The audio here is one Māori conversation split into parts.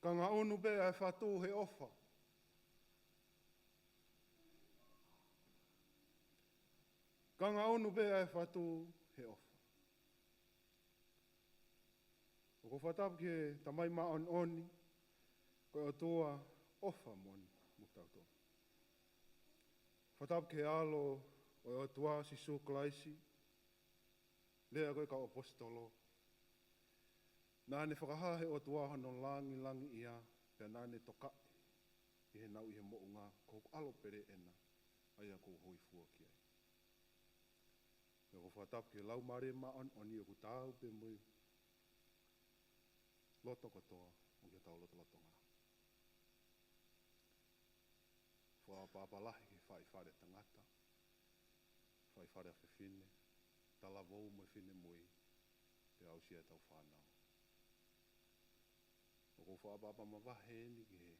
Ka ngā unu pe ai whātū he ofa. Ka ngā unu pe ai whātū he ofa. O ko whatapu ki he tamai maon oni, ko o toa ofa moni mutautoa. Whatapu ki he alo o toa si sūklaisi, lea koe ka apostolo. Nā ne whakahahe o toa hano langi ia, pia nā ne toka i he nau i he mounga, ko alo pere ena, aia ko hui fua ki ai. Me ko whatapu ki he lau mare maon oni o ku tāu pe mui, loto katoa o kia tau loto ngā. Whaapapalahi ki whai whare tangata, whai whare a whiwhine, tala vau mo whine mui, pe au sia tau whanau. O ko whaapapa mawahe ni ki he,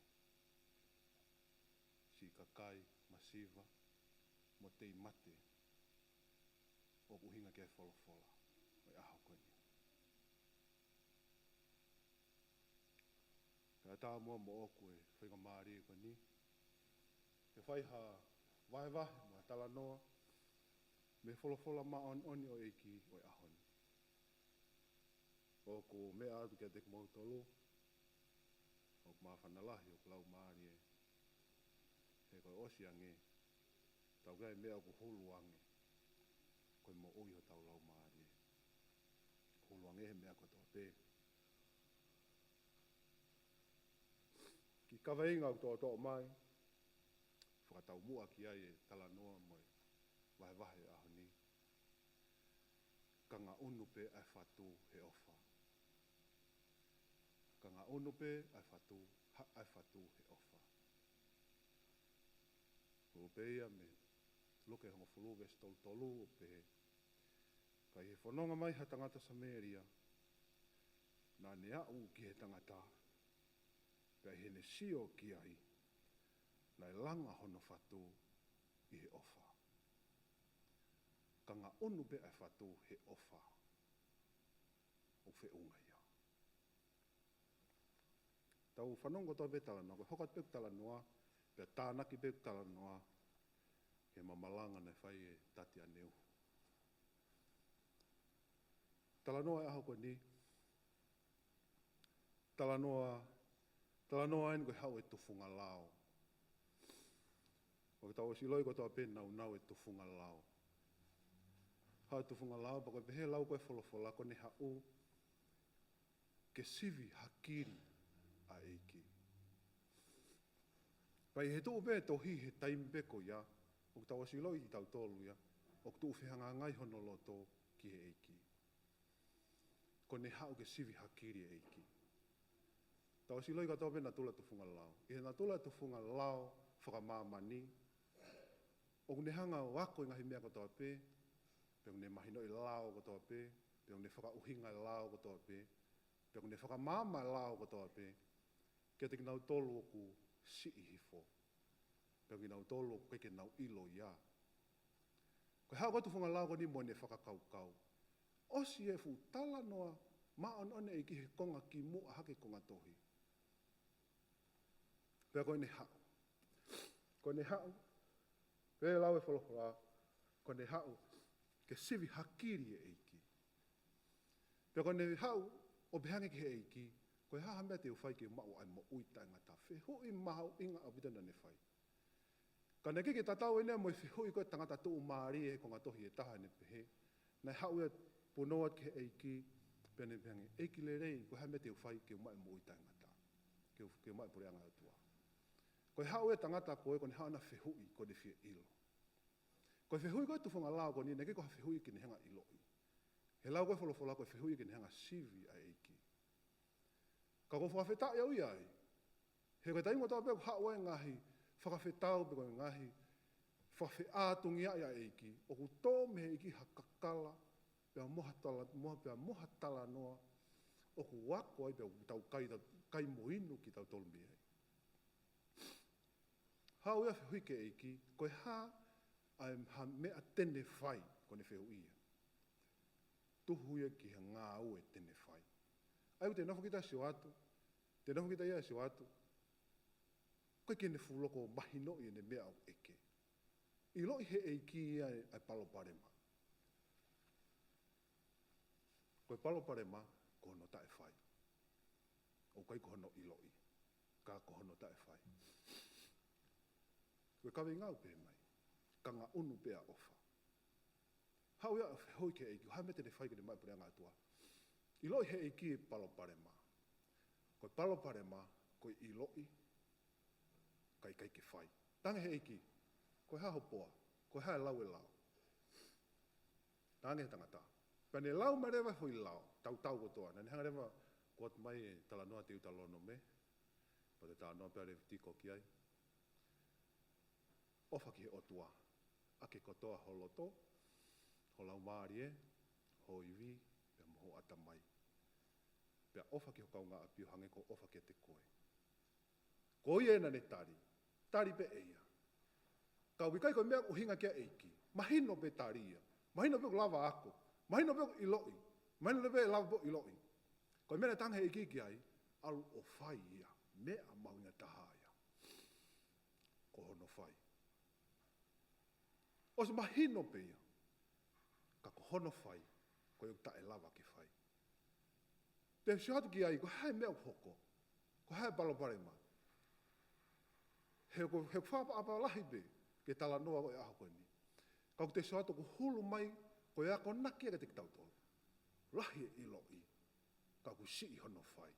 si kakai, masiva, mo tei mate, o kuhinga ke wholofola, o aho koni. Ka tā mua mo oku e whainga maari e koni. He whaiha vahe ma tala noa. Me wholofola maon oni o eiki o e ahoni. O ko mea atu kia te kumautolo. O ku mawhanalahi o ku lau maari e. He koe osi ange. Tau gai mea ku hulu ange. Koe mo ui ho tau lau maari e. Hulu ange he mea koe toa pe. Ki kaweinga au toa mai, whakatau mua ki ai e tala noa moi, vahe ahoni. Ka ngā unu pe ai whatu he ofa. Ka ngā unu pe ai whatu he ofa. O peia me luke hongo fuluwe stoltolu o pe. Ka he whanonga mai ha tangata Samaria, nā ne au ki he tangata. Pea hene sio ki ai, nai langa hono whatu i he ofa. Ka ngā unu pe ai whatu he ofa. O whe unga ia. Tau whanongo toa pe tala noa, koe hokat pe tala noa, pea tānaki pe tala noa, ke mamalanga nei whai e tati aneu. Tala noa e aho koe ni, tala noa ainu koe hau e tufunga lao. O ke tau o siloi ko toa pe nau e tufunga lao. Hau e tufunga lao, pa koe pehe lau koe wholofola ko ne hau ke sivi hakiri a eiki. Pai he tuu pe tohi he taimbeko ia, o ke tau o siloi i tau tolu ia, o ke tuu whihanga ngai hono loto ki he eiki. Ko ne hau ke sivi hakiri a eiki. Tau siloi ka toa pe na tula tufunga lao. I he na tula tufunga lao whakamamani. O kune hanga wako i ngahi mea katoa pe, pe kune mahino i lao katoa pe, pe kune whakauhinga i lao katoa pe, pe kune whakamama i lao katoa pe, kia te kinau tolu o ku si i hifo. Pe kinau tolu o ku keke nau ilo ia. Koe hao katu whunga lao ko ni mo ne whakakaukau. Osi e fu tala noa maon one e ki he konga ki mua hake konga tohi. Pea koe ne hao. Koe ne hao. Pea lau e wholohola. Koe ne hao. Ke sivi hakiri e eiki. Pea koe ne hao o behange ki he eiki. Koe haha mea te uwhai ki mau ai mo uita ngata. Whihui mahau inga au vitana ne whai. Ka ne kike tatau ene mo i whihui koe tangata tuu maari e konga tohi e taha ne pehe. Nei hao e punoa ki he eiki. Pea ne behange eiki le rei. Koe haha mea te uwhai ki mau ai mo uita ngata. Ke mau ai pore anga atua. Koe hao e tangata koe, ko ne hao na whihui ko ne whia ilo. Koe whihui koe tuwhunga lao ko ni, ne ke koe whihui ki ne henga ilo i. He lau koe wholofola koe whihui ki ne henga sivi a eiki. Ka koe whakawhetai au iai. He koe taingo tau pēku hao e ngahi, whakawhetau pe koe ngahi, whakawheatungi a eiki, o ku tō me eiki hakakala, pēa moha tala noa, o ku wako ai pēa tau kai moinu ki tau tolumi ai. Hau ia whihui ke eiki, koe ha mea tene whai ko ne whihui ia. Tuhu ia ki ha ngā ue tene whai. Ai te nofo ki ta sio atu, Te nahu kita ia si watu. Koe kene fuloko mahino i ne mea au eke. I loi he eiki ia ai palo parema. Koe palo parema, kohono tae whai. O kai kohono i loi. Ka kohono tae whai. Koe kawe ngau pe mai. Ka ngā unu pea ofa. Hau ia hoi ke eiki, hae mete ne whai kene mai pure ngā tua. I loi he eiki e palo parema. Koe palo parema, koe i loi, kai kai ke whai. Tange he eiki, koe haho poa, koe hae lau e lau. Tange he tangata. Pane lau ma rewa hui lau, tau kotoa. Nani hanga rewa, kuat mai e tala noa te uta lono me. Pa te tala noa pia rewa tiko ki ai. Ofa ki he otua. Ake kotoa ho loto, ho lau maari e, ho iwi, pia moho ata mai. Pia ofa ki ho kaunga api o hange ko ofa ki te koe. Ko ia ena ne tari. Tari pe eia. Kau wikai koe mea uhinga kia eiki. Mahino pe tari ia. Mahino pe lava ako. Mahino pe i loi. Mahino pe lava po i loi. Koe mea tanga he eiki ki ai. Alu o whai ia. Mea maunga taha ia. Ko hono whai. O se mahino pe ia. Ka ko hono whai. Koe ukta e lava ki whai. Te shihatu ki ai. Ko hae mea hoko. Ko hae palo parema. He whapa apa lahi be. Ke tala noa koe aho koe ni. Kau te soato ko hulu mai, ko ea ko naki ega te ki tautolo. Lahi e iloi, kau ku si i hono whai.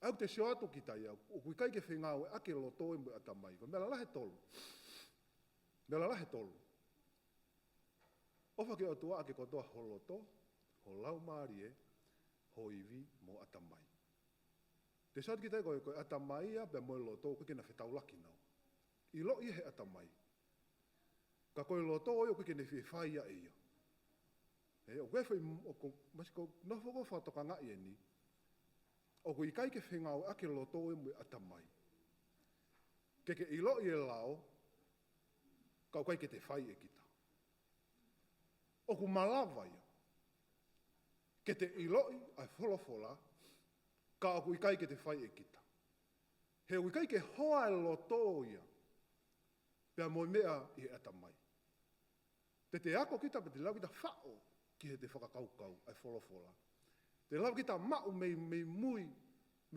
Au te soato ki tai au, o kui kai ke whengau e ake loto e mui ata mai, ko mela lahe tolu. Mela lahe tolu. Ofa ke o tua ake kotoa ho loto, ho lau maari e, ho iwi mo ata mai. Te soato ki tai koe ata mai ia, pe moe loto, koe kena whetau laki nau. I lo i he ata mai. Ka koe loto oi o koe kene whai ia e ia. O koe whai, masi ko nofoko whatoka ngai e ni, o koe i kai ke whengau ake loto oi mui ata mai. Ke i lo i e lao, ka koe ke te whai e kita. O ku malawa ia. Ke te i lo i ai wholofola, ka o koe i kai ke te whai e kita. He o kai ke hoa e loto ia, pia moi mea i he ata mai. Te ako kita, pe te lau kita whao ki he te whakakaukau ai wholofola. Te lau kita mau mei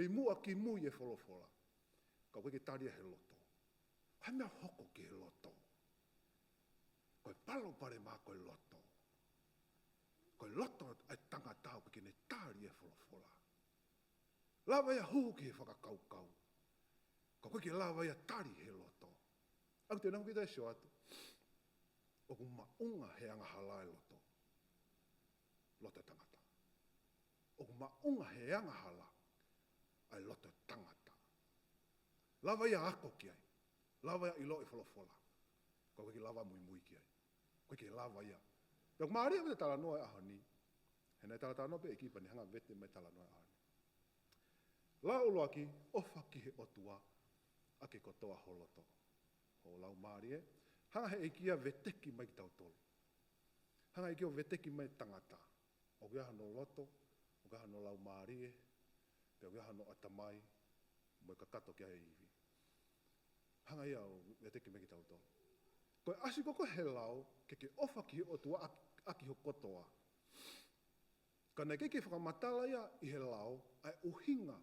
mua ki mui e wholofola. Ka koe ke taria he loto. Hai mea hoko ki he loto. Koe palo pare mā koe loto. Koe loto ai tangatau pe kene taria e wholofola. Lawa ia huu ki he whakakaukau. Ka koe ke lawa ia tari he loto. Au te nahu kita e sio atu. O ku maunga he anga halai loto. Loto tangata. O ku maunga he anga hala. Ai loto tangata. Lawa ia ako ki ai. Lawa ia ilo e wholofola. Ka koe ke lawa mui ki ai. Koe ke lawa ia. Pea kumaaria me te tala noa e aho ni. He nei tala noa pe e kipa ni hanga vete me tala noa e aho ni. La uloa ki, ofa ki he otua. Ake kotoa ho loto. Ho lau maarie. Hanga he ekia veteki mai ki tautolo. Hanga ekia veteki mai tangata. O kia no loto, o kia no lau maarie, pe o kia no atamai, mo ka kato kia he iwi. Hanga ia o veteki mai ki tautolo. Koe asi koko he lau, ke ofa ki o tua aki ho kotoa. Kana ke whakamatala ia i he lau, ai uhinga,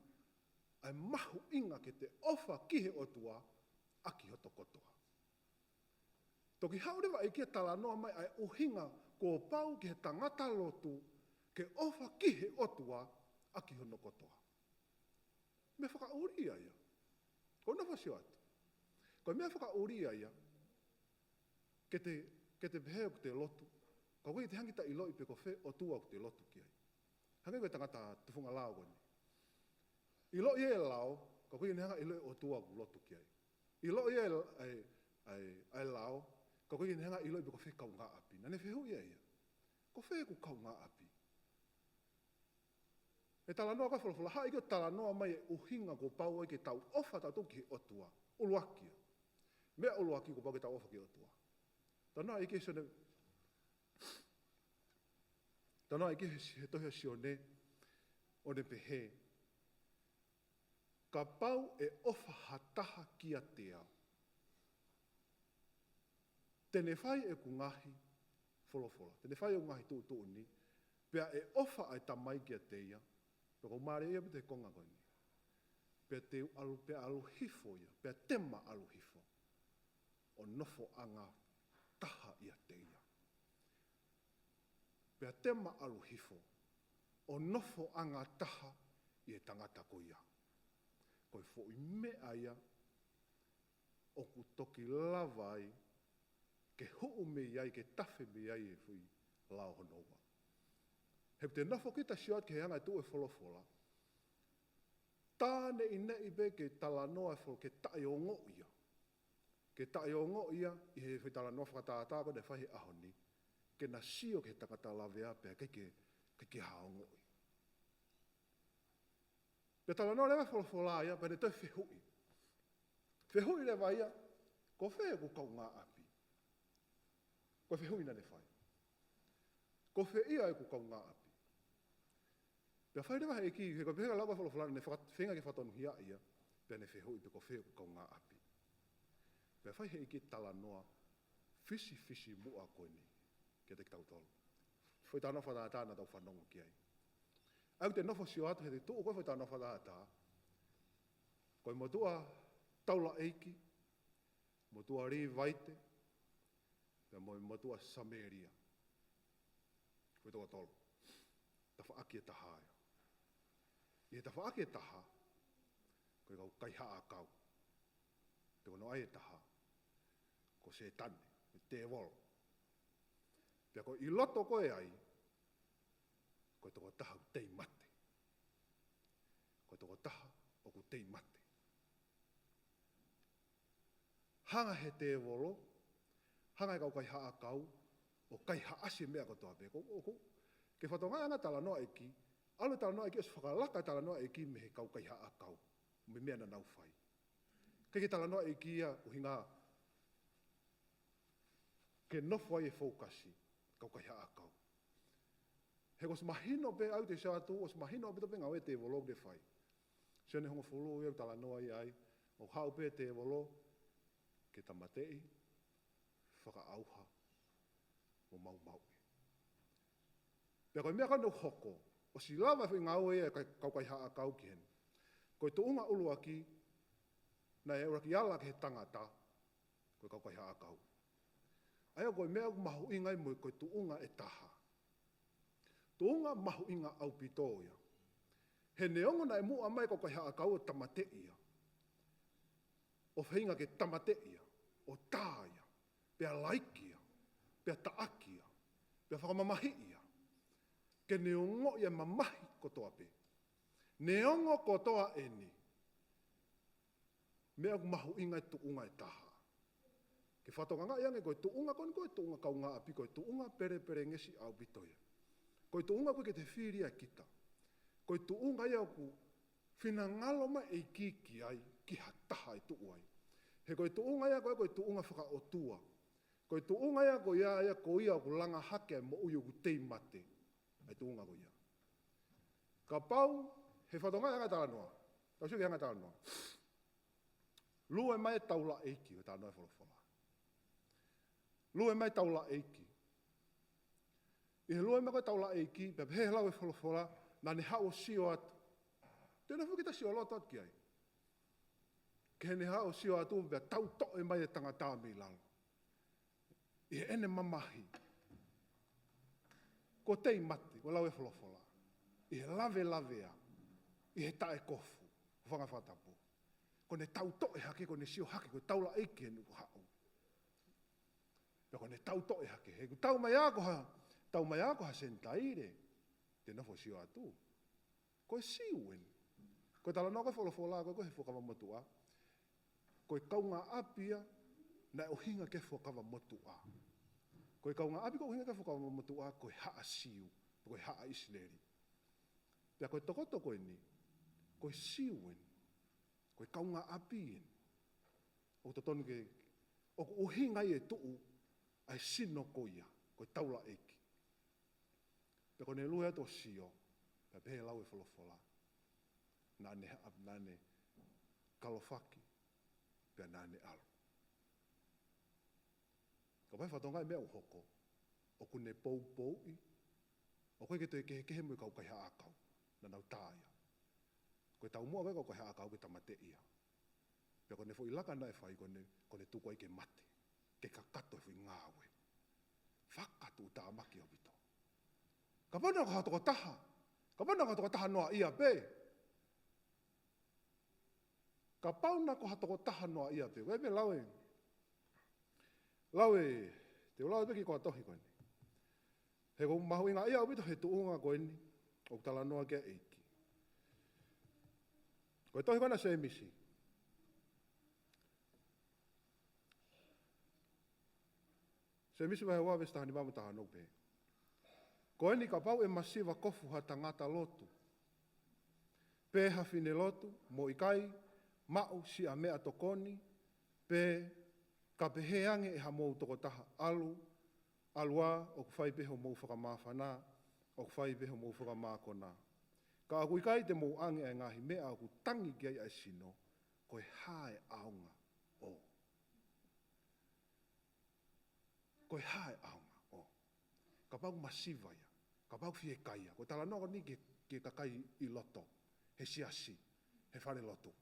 ai mahu inga ke te ofa ki he o tua aki ho to kotoa. Toki haurewa e kia tala noa mai ai uhinga ko pau ki he tangata lotu ke ofa ki he otua a ki hono kotoa. Me whakauria ia. Ko na whasio atu. Ko mea whakauria ia ke te peheo ki te lotu. Ka koe te hangita i loi pe ko whe otua ki te lotu ki ai. Hangai koe tangata tufunga lao koni. I loi e lao, ka koe ni hanga i loi otua ki lotu ki ai. I loi e lao, ka koe ni hanga i loi pe ko whe kau ngā api. Nane whehu ia ia. Ko whe ku kau ngā api. E tala noa ka whalawhala, hai kia tala noa mai e uhinga ko pau ai ke tau ofa tau ki otua. Uluakia. Mea uluaki ko pau ke tau ofa ki otua. Tanoa ike sone... Tanoa ike he tohia sione o ne pehe. Ka pau e ofa hataha kia te ao. Tene whai e kungahi wholofola. Tene whai e kungahi tū ni. Pea e ofa ai tamai kia te ia. Pea ko maare ia te konga koe ni. Pea alu hifo ia. Pea tema alu hifo. O nofo anga taha ia te ia. Pea tema alu hifo. O nofo anga taha i e tangata ko ia. Koe fo i mea ia. O ku toki lava ai. Ke huu me iai, ke tafe me iai e fui lao honoa. He te nofo kita siot ke hanga tu e wholofola. Tāne i nei be ke tala noa fo ke tae o ngo ia. Ke tae o ngo ia, i he whi tala noa whakatātako ne whahi ahoni. Ke na sio ke takata lavea pia ke hao ngo ia. Pe tala noa lewa wholofola ia, pe ne toi whihui. Whihui lewa ia, ko whea ku kau ngā api. Ko whihui na ne whai. Ko whe ia e ku kau ngā api. Pea whai rewa hei ki, he ko pēhega lawa whalawhalana, ne whenga ke whatonu hia ia, pea ne whihui pe ko whea ku kau ngā api. Pea whai hei ki tala noa, fisi mua koe ni, kia te kitau tolu. Whai tā nofo tāna tau whanongo ki ai. Au te nofo sio atu, he te tuu koe whai tā nofo tā. Koe motua taula eiki, motua ri vaite, pea motua Samaria. Koe toa tolu. Ta whaaki e taha ia. I he ta whaaki e taha, koe kau kaiha a kau. Te kono ai e taha, ko se tane, te wolo. Pea koe i loto koe ai, koe toko taha u tei mate. Koe toko taha o ku tei mate. Hanga he te wolo, hanga e kau kaiha a kau, o kaiha ase mea kotoa pe. Ke whatonga anga tala noa eki, alu tala noa eki o se whakalaka tala noa eki me he kau kaiha a kau. Me mea na nau whai. Ke tala noa eki ia uhinga ke nofo ai e fokasi, kau kaiha a kau. He ko se mahino pe au te sātu, o se mahino pe tope ngau e te wolo de whai. Sene hongo whulu ia tala noa i ai, o hau pe te wolo, ke tamatei, whaka auha, o mau. Pea koe mea kano hoko, o si lava whi ngau e kau kai haa kau ki hen. Koe tu unga ulu aki, na e uraki ala ke he tangata, koe kau kai haa kau. Aia koe mea mahu ingai mo koe tu unga e taha. Tu unga mahu inga au pitoia. He neongo na e mua mai kau kai haa kau o tamate ia. O whinga ke tamate ia, o tāia, pea laikia, pea taakia, pea whakamamahi ia. Ke neongo ia mamahi kotoa pe. Neongo kotoa e ni. Mea ku mahu inga e tuunga e taha. Ke whatonga ngā iange koe tuunga koni koe tuunga kau ngā api koe tuunga pere ngesi au bitoia. Koe tuunga koe ke te whiria kita. Koe tuunga ia ku whina ngaloma e kiki ai ki hataha e tuu ai. He koe tuunga ia koe tuunga whaka o tua. Koe tuunga ia koe ia ko ia ku langa hake mo uyo ku tei mate. Ai tuunga ko ia. Ka pau, he whatonga ia ngai tala noa. Tau siu ki ngai tala noa. Lue mai taula eiki, o tala noa e wholofola. Lue mai taula eiki. I he lue mai koe taula eiki, pe he lau e wholofola, na ne hao sio atu. Tēnā whukita sio loto atu ki ai. Ke ne hao sio atu, pe tau to e mai e tangata mi lalo. I he ene mamahi. Ko tei mate, ko lau e wholofola. I he lave I he tae kofu, whanga whatapu. Ko ne tau to e hake, ko ne sio hake, ko taula eiki e nuku hao. Pea ko ne tau to e hake, he ku tau mai ako ha sentaire, te nofo sio atu. Ko e siuen. Ko tala noa koe wholofola, ko he whakawa motua. Ko e kaunga apia, na o hinga ke whakawa motua. Ko e kaunga api ko hinga ke whakawa motua, ko e haa siu, ko e haa isleri. Pea ko e tokotoko ni, ko e siuen, ko e kaunga apien. O to tonu ke, o hinga i e tuu, ai sino ko ia, ko e taula eki. Pea ko ne lue ato sio, pea pehe lau e wholofola. Nane kalofaki, pia nane alo. Ka pai whatonga mea uhoko, o kune pou i, o koe ke toi kehe mui kau kai haa akau, na nau tāia. Koe tau mua koe kau kai haa akau ke tamate ia. Pia kone fo ilaka na e whai kone tuku ai ke mate, ke kakato e fui ngāwe. Whakatu tā maki o pito. Ka pana ko hatoko taha, ka pana ko hatoko taha noa ia pe. Ka pauna ko hatoko taha noa ia pe. Koe me lawe, te ulawe peki ko atohi koe ni. He ko mahu inga ia upito he tuunga koe ni, o tala noa kia eiki. Koe tohi koe na se emisi. Se emisi wahe wawes taha ni mamu taha no pe. Koe ni ka pau e masiva kofu ha tangata lotu. Pe hawhine lotu, mo ikai, mau si a mea tokoni, pe ka peheange e ha mou toko taha alua o ku whai peho mou whakamawhana, o ku whai peho mou whakamākona. Ka aku ikai te mou ange e ngahi mea aku tangi kia ia sino, koe hae aunga o. Koe hae aunga o. Ka pau masiva ia, ka pau fie kaia, koe tala noko ni ke kakai i loto, he siasi, he whare loto.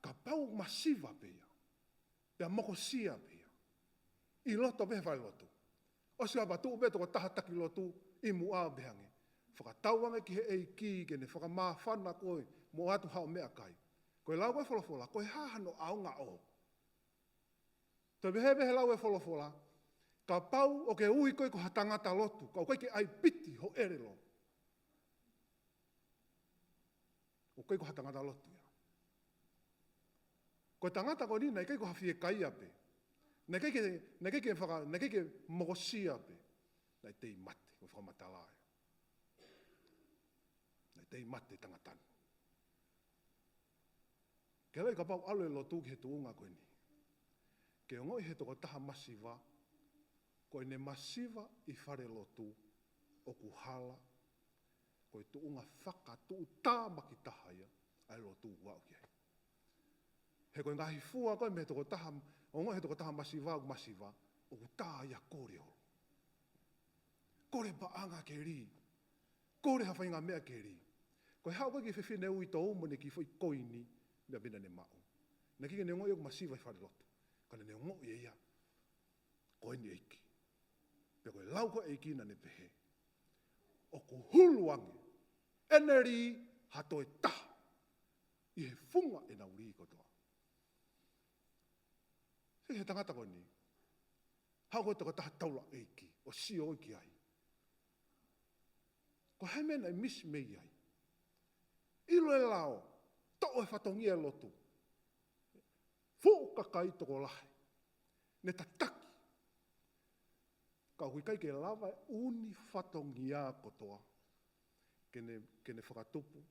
Ka pau masiva pia, pia moko sia pia. I loto behe whare loto. O si abatu ube toko taha taki loto i mua behange. Whakatauange ki he ei ki ke ne whakamāwhana koe mo atu hao mea kai. Koe lau e wholofola, koe hahano aunga o. Toi behe lau e wholofola, ka pau o ke ui koe ko hatangata lotu, ka koe ke ai piti ho ere lo. O koe ko hatangata lotu ia. Koe tangata ko nina, i koe ko hawhie kai ape. Nei ke mokosia pe, nei tei mate, ko whakamatalaia. Nei tei mate tangatanu. Ke lai ka pau alo e lotu ki he tuunga koe ni. Ke ngoi he toko taha masiva, koe ne masiva i whare lotu o ku hala, koe tuunga whakatu tā maki taha ia, ai lotu wau ki hei. He koe ngahi fua koe me toko taha, o ngoi he toko taha masiva o masiva, o ku tā ia kore horo. Kore paanga ke ri, kore hawhainga mea ke ri. Koe hao koe ki whiwhine ui tō umo ne ki whai koini, mea bina ne mau. Na kike ne ngoi o ku masiva i whare lotu. Kone ne ngoi e ia, koe ni eiki. Pea koe lau koe eiki na ne pehe. O ku huluange, eneri hato e taha. I he funga e na uri kotoa. Se he tangata koe ni. Hau koe toko taha taula eiki, o si o iki ai. Ko he mena e misi mei ai. Ilo e lao, tau e whatongi e lotu. Fōka kai toko lahe. Ne tataki. Ka hui kai ke lava e uni whatongi a kotoa. Ke ne whakatupu,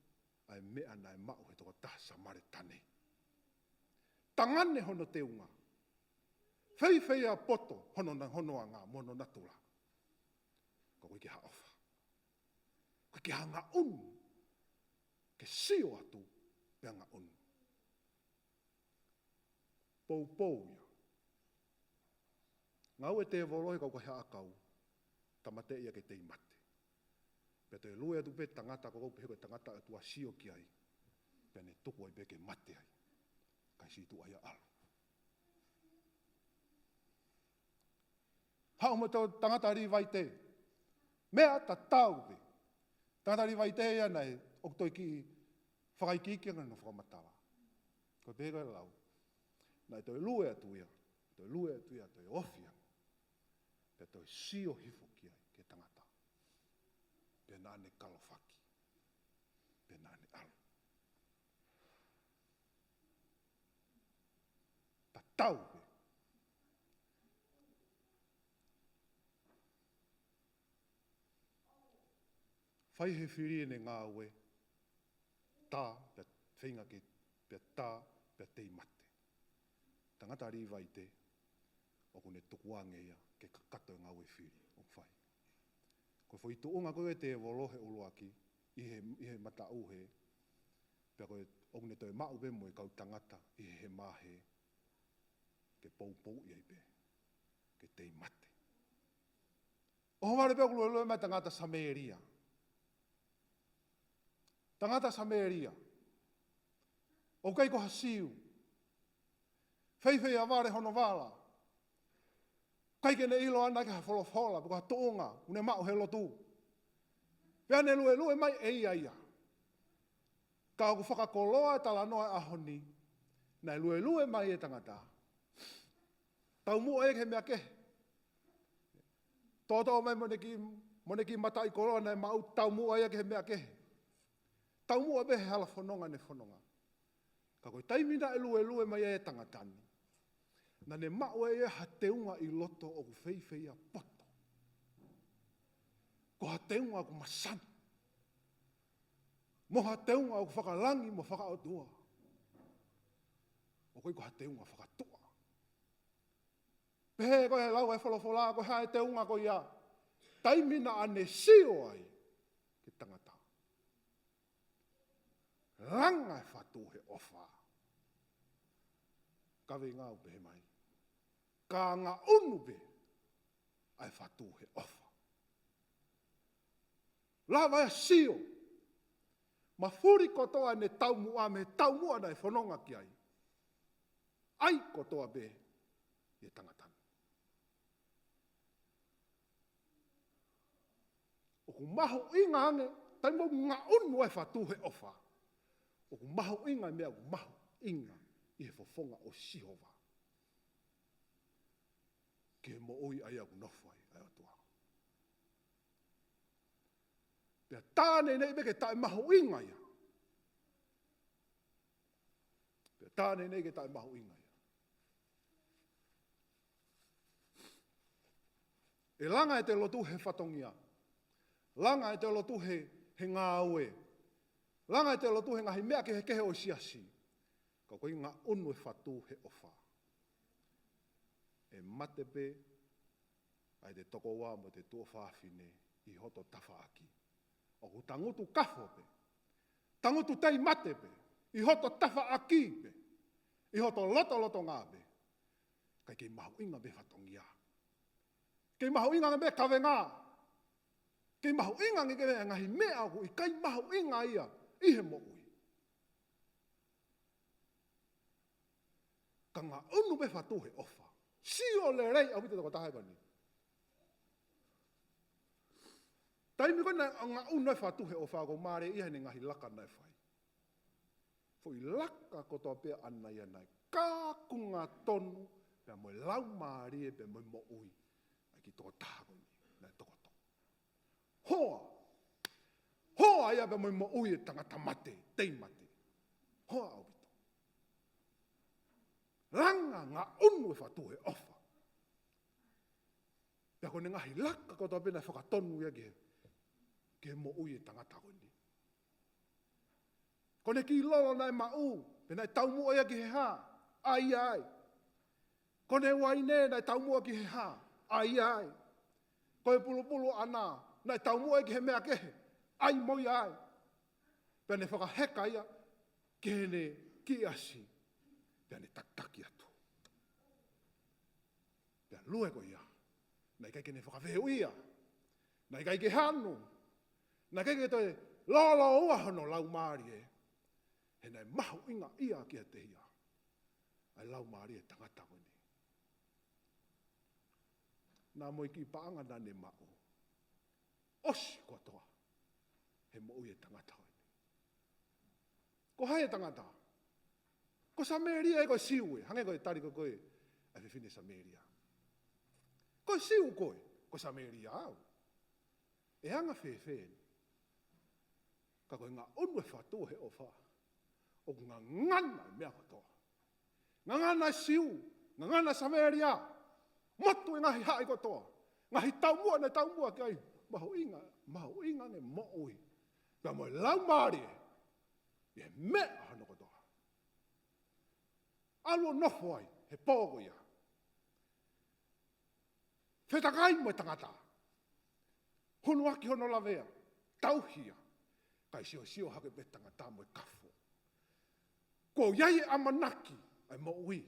ai mea na e mau he toko taha samare tane. Tangane hono te unga. Whei a poto, hono a ngā mono natura. Ka hui ke haofa. Ka ke hanga unu. Ke sio atu, pe hanga unu. Pou ia. Ngau e te evolohe kau kahe akau, tamate ia ke te imate. Pea te lue atu pe tangata kau pehe koe tangata atua sio ki ai. Pea ne tuku ai pe ke mate ai. Kai si tu ai alu. Hao mo tau tangata ri vai te. Mea ta tau pe. Tangata ri vai te ia nei, ok toi ki whakaikiki ngā no whakamatala. Koe pehe koe lau. Nai toi lue atu ia. Toi lue atu ia, toi ofia. Pea toi sio hifo ki ai ke tangata. Pea nāne kalofaki. Pea nāne alu. Ta tau pe. Whai he whiri ne ngā ue. Tā, pea whainga ke, pea tā, pea te mate. Tangata ri vai te, o kone tukuange ia, ke kakato ngā ue whiri, o whai. Koe whai tuunga koe te e wolohe ulu aki, i he mata uhe, pea koe o ne toi mau be mo kau tangata I he mahe ke pou I be ke te mate. O wale pe kulo mai tangata Samaria. Tangata Samaria. O kai ko hasiu. Fei avare hono wala. Kai ke ne ilo ana ka folofola ko tonga une mau he lotu. Pea ne lue mai ia. Ka ko whakakoloa tala noa ahoni. Nai lue mai e tangata. Tau mua e ke mea ke. Toto mai moneki matai koloa nai mau tau mua e ke mea ke. Tau mua be hala whanonga ne whanonga. Ka koe taimina e lue mai e tangatani. Na ne mau e ha teunga I loto o ku fei a poto. Ko ha teunga o ku masani. Mo ha teunga o ku whakalangi mo whakaotua. O koe ko ha teunga whakatoa. Pehe koe he lau e wholofola, koe hae teunga koe ia. Taimina ane sio ai ke tangata. Langa e whatu he ofa. Kawe ngā upe he mai. Ka ngā unu be ai whatu he ofa. La vai sio. Ma furi kotoa ne tau mua me tau mua nei whanonga ki ai. Ai kotoa be e tangatana. O ku maho inga ane, taimo ngā unu e whatu he ofa. O ku maho inga mea ku maho inga I he fofonga o Sihova. Ke mo oi ai aku nofai ai atua. Pea tāne nei me ke tae maho inga ia. Pea tāne nei ke tae maho inga ia. E langa e te lotu he whatongia. Langa e te lotu he ngā aue. Langa e te lotu he ngahi mea ke he kehe o siasi. Ka koe ngā unu e whatu he ofa. E mate pe, ai te toko wā mo te tua whāwhine I hoto tawha aki. O ku tangutu kafo pe, tangutu tei mate pe, I hoto tawha aki pe, I hoto loto ngā pe. Kai kei mahu inga be whatongia. Kei mahu inga me kawe ngā. Kei mahu inga nge ke ngahi mea aku I kai mahu inga ia, I he mo ui. Ka ngā unu me whatu he ofa. Sio le rei au te toko tahai pani. Taimi koe ngā unu e whatu he ofa ko maare ia ne ngahi laka nai whai. Fui laka kotoa pia anai anai. Ka kunga tonu pia moe lau maari e pia moe mo ui. Ai ki toko taha koni. Nai toko toko. Hoa. Hoa ia pia moe mo ui e tangata mate. Tei mate. Hoa au. Langa ngā unu e whatu he ofa. Pea kone ngahi laka kotoa pena whakatonu ia ke mo ui e tangata koni. Kone ki lolo nai mau, pena tau mua ia ki he hā, ai. Kone waine nai tau mua ki he hā, ai. Koe pulu ana, nai tau mua ki he mea kehe, ai moi ai. Pene whakaheka ia, ke ne ki asi. Pea ne taktaki atu. Pea lue ko ia. Nai kai ke ne whakawheu ia. Nai kai ke hanu. Nai kai ke toi lolo ua hono lau maari e. He nai mahu inga ia kia te ia. Ai lau maari e tangata koni. Nā moi ki paanga na ne mao. Osi kotoa. He mo ui e tangata koni. Ko hai e tangata. Ko Samaria e koe siu e. Hange koe tari koe a whiwhine Samaria. Koe siu koe. Ko Samaria au. E anga whewhen. Ka koe ngā unu e whatu he o wha. O ngā ngana mea kotoa. Ngā ngana siu. Ngā ngana Samaria. Motu e ngahi hae kotoa. Ngahi taumua ne taumua ki ai. Maho inga ne mo ui. Pea moe lau maari e. E mea hano kotoa. Alo nofo ai, he pōgo ia. Whetakai mo e tangata. Hono aki hono lawea. Tauhia. Kai sio hake pe tangata mo e kafo. Ko iai e amanaki ai mo ui.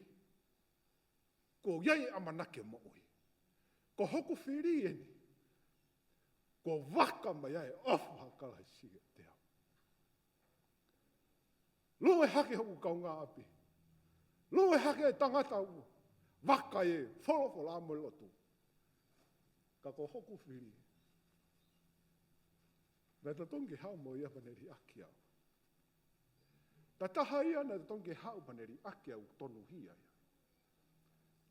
Ko iai e amanaki ai mo ui. Ko hoku whiri e ni. Ko waka mai ai ofa hakala i sige te au. Lo e hake hoku kaunga api. Lo e hake e tangata ua. Waka e wholofola mo lotu. Ka ko hoku whiri. Nā ta tongi hau mo ia paneri aki au. Ta taha ia na ta tongi hau paneri aki au tonu hia ia.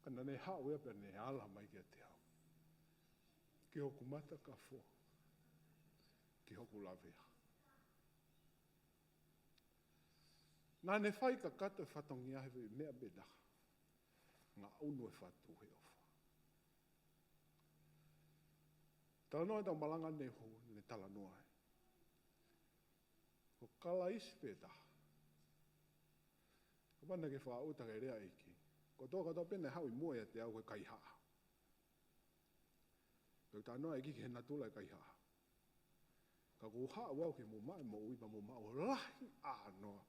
Kana ne hau ia pane ala mai kia te au. Ki hoku mata ka fo. Ki hoku lavea. Nā ne whai ka kata whatongi ahewe mea bedaha. Ngā unu e whatu he ofa. Tala noa tau malanga ne ho ne tala noa e. Ko kala isi bedaha. Ko pana ke wha uta ke rea iki. Ko tō katoa pene hau i mua e te au ke kai haa. Ko tā noa e ki he natula e kai haa. Ka ku haa wau ke mo mai mo ui pa mo mau lahi ānoa.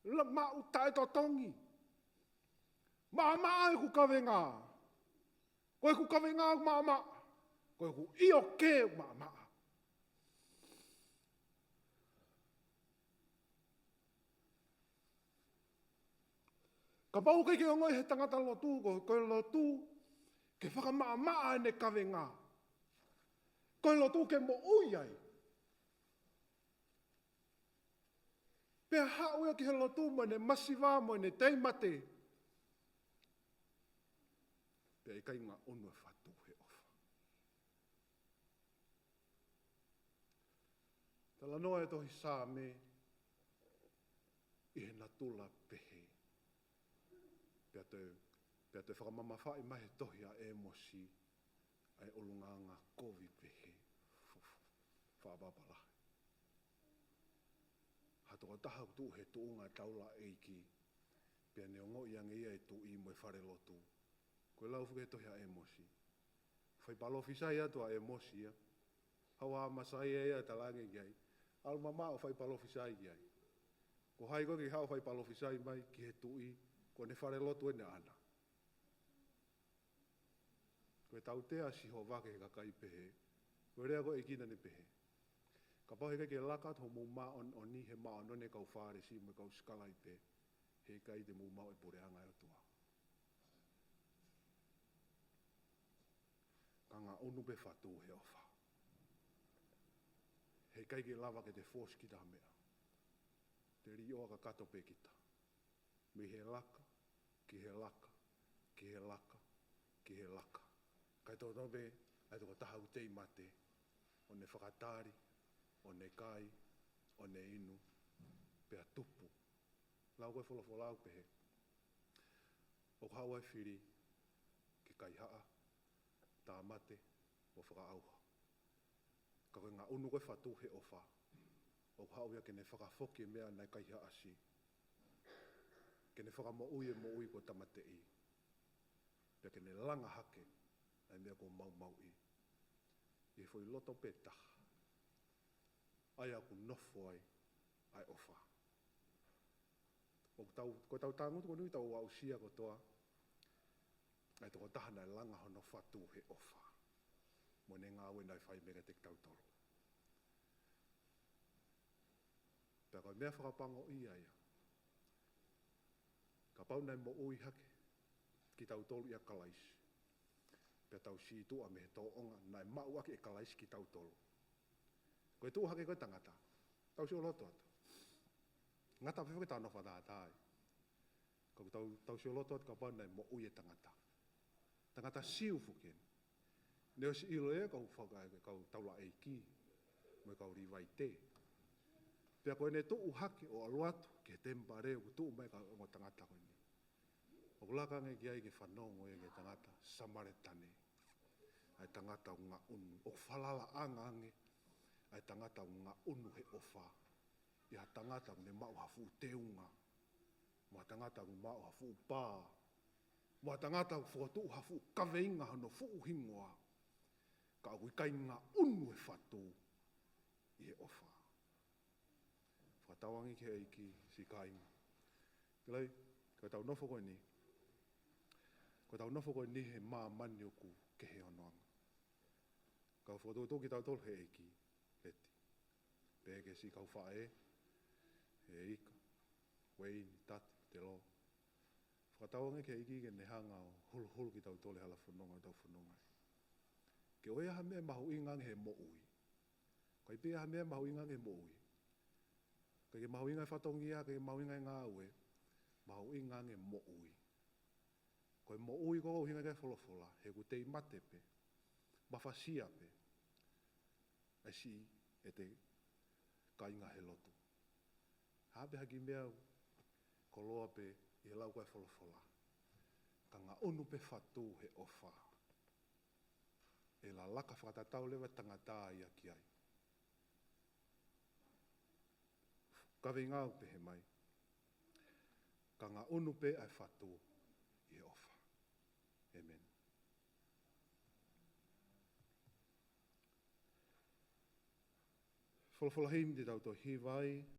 La mau tae to tongi. Maa e ku kawe ngā. Koe ku kawe ngā maa. Koe ku io ke maa. Ka pau ke o ngoi he tangata lotu, koe lotu, ke whakamaa ne kawe ngā. Koe lotu ke mo ui ai. Pea hau ia ki he lotu mo ne masiwa mo ne teimate. Pea i kai ngā onu e whatu he ofa. Tala noa e tohi sā me i he natula pehe. Pea te whakamama whai mahe tohi a e mosi ai olunga ngā kovi pehe. Whaabapala. Hatoka taha tu he tuunga taula eiki. Pea ne ongo i ange ia e tu i mo e whare lotu. Koe lau fuke tohi a e mosi. Whai palofisai atu a e mosi ia. Hawa masai e ia talange iai. Alma maa o whai palofisai iai. Ko hai koe ki hao whai palofisai mai ki he tu i. Ko ne whare lotu e ne ana. Koe tau tea siho wake he kakai pehe. Koe rea koe e kina ne pehe. Ka pau he ke lakat ho mou maa on ni he maa on ne kau whare si me kau skala i pe. He kai te mou maa e poreanga e atua. Ka ngā onu pe whatu he ofa. He kai ke lava ke te fos ki ta mea. Te ri oa ka kato pe kita. Me he laka, ki he laka, ki he laka, ki he laka. Kai tō tobe, ai tō tahau tei mate, o ne whakatari, o ne kai, o ne inu, pea tupu. Lau koe wholofolau pehe. O hawa e whiri, ki kai haa, tā mate, o whakaauha. Ka koe ngā unu koe whatu he ofa. O hauia ke ne whakafoki mea nai kai haa si. Ke ne whakamo ui ko tamate i. Pea ke ne langa hake, ai mea ko mau i. I fwoi loto peta. Ai aku nofo ai ofa. Ko tau tangutu ko nui tau au sia ko toa. Ai toko tahana langa hono whatu he ofa. Mo ne ngā wena i whai mega tek tau toro. Pea koe mea whakapango i aia. Ka pau nei mo ui hake, ki tau tolu ia kalaisi. Pea tau si tua me he tō onga, nai mau ake e kalaisi ki tau tolu. Koe tū hake koe tangata, tau si o loto atu. Ngata whiwhi tā nofa tā tāi. Ko tau si o loto atu ka pau nei mo ui e tangata. Tangata siu fuken. Neo si ilo e kau whaka e kau taula e ki, mo e kau riwai te. Pea koe ne tuu hake o aluatu, ke tempa reo, ku tuu mai ka o tangata koe ni. O kulaka nge ki ai ke whanongo e ke tangata samaretane. Ai tangata o ngā unu, o whalala anga ange, ai tangata o ngā unu he ofa. Ia tangata o ne mau hafu teunga. Mua tangata o mau hafu pā. Mua tangata o whotu hafu kaweinga hano fuu hingoa. Ka au kai ngā unu e whatu i he ofa. Whatawangi ke eiki si kainga. Lai, ko tau nofo koe ni. Ko tau nofo koe ni he maa mani o ku ke he onoanga. Kau whakatau ki tau tol he eki, leti. Pēke si kau whae, he ika, weini, tati, te lo. Whakatau ange ke iki ke nehanga o hulu ki tau tole hala whanonga o tau whanonga. Ke oe aha mea mahu ingang he mo ui. Kai pēa aha mea mahu ingang he mo ui. Kai ke mahu ingang whatongia, kai ke mahu ingang ngā ue, mahu ingang he mo ui. Koe mo ui koko hinga kai wholofola, he ku tei mate pe, mawhasia pe, ai si e te kainga he lotu. Hape haki mea koloa pe i he lau kai wholofola. Ka ngā onu pe whatu he ofa. E la laka whakatatau lewa tangata ia ki ai. Kawe ngāu pe he mai. Ka ngā onu pe ai whatu i he ofa. Amen. Wholofola him te tau to hi vai,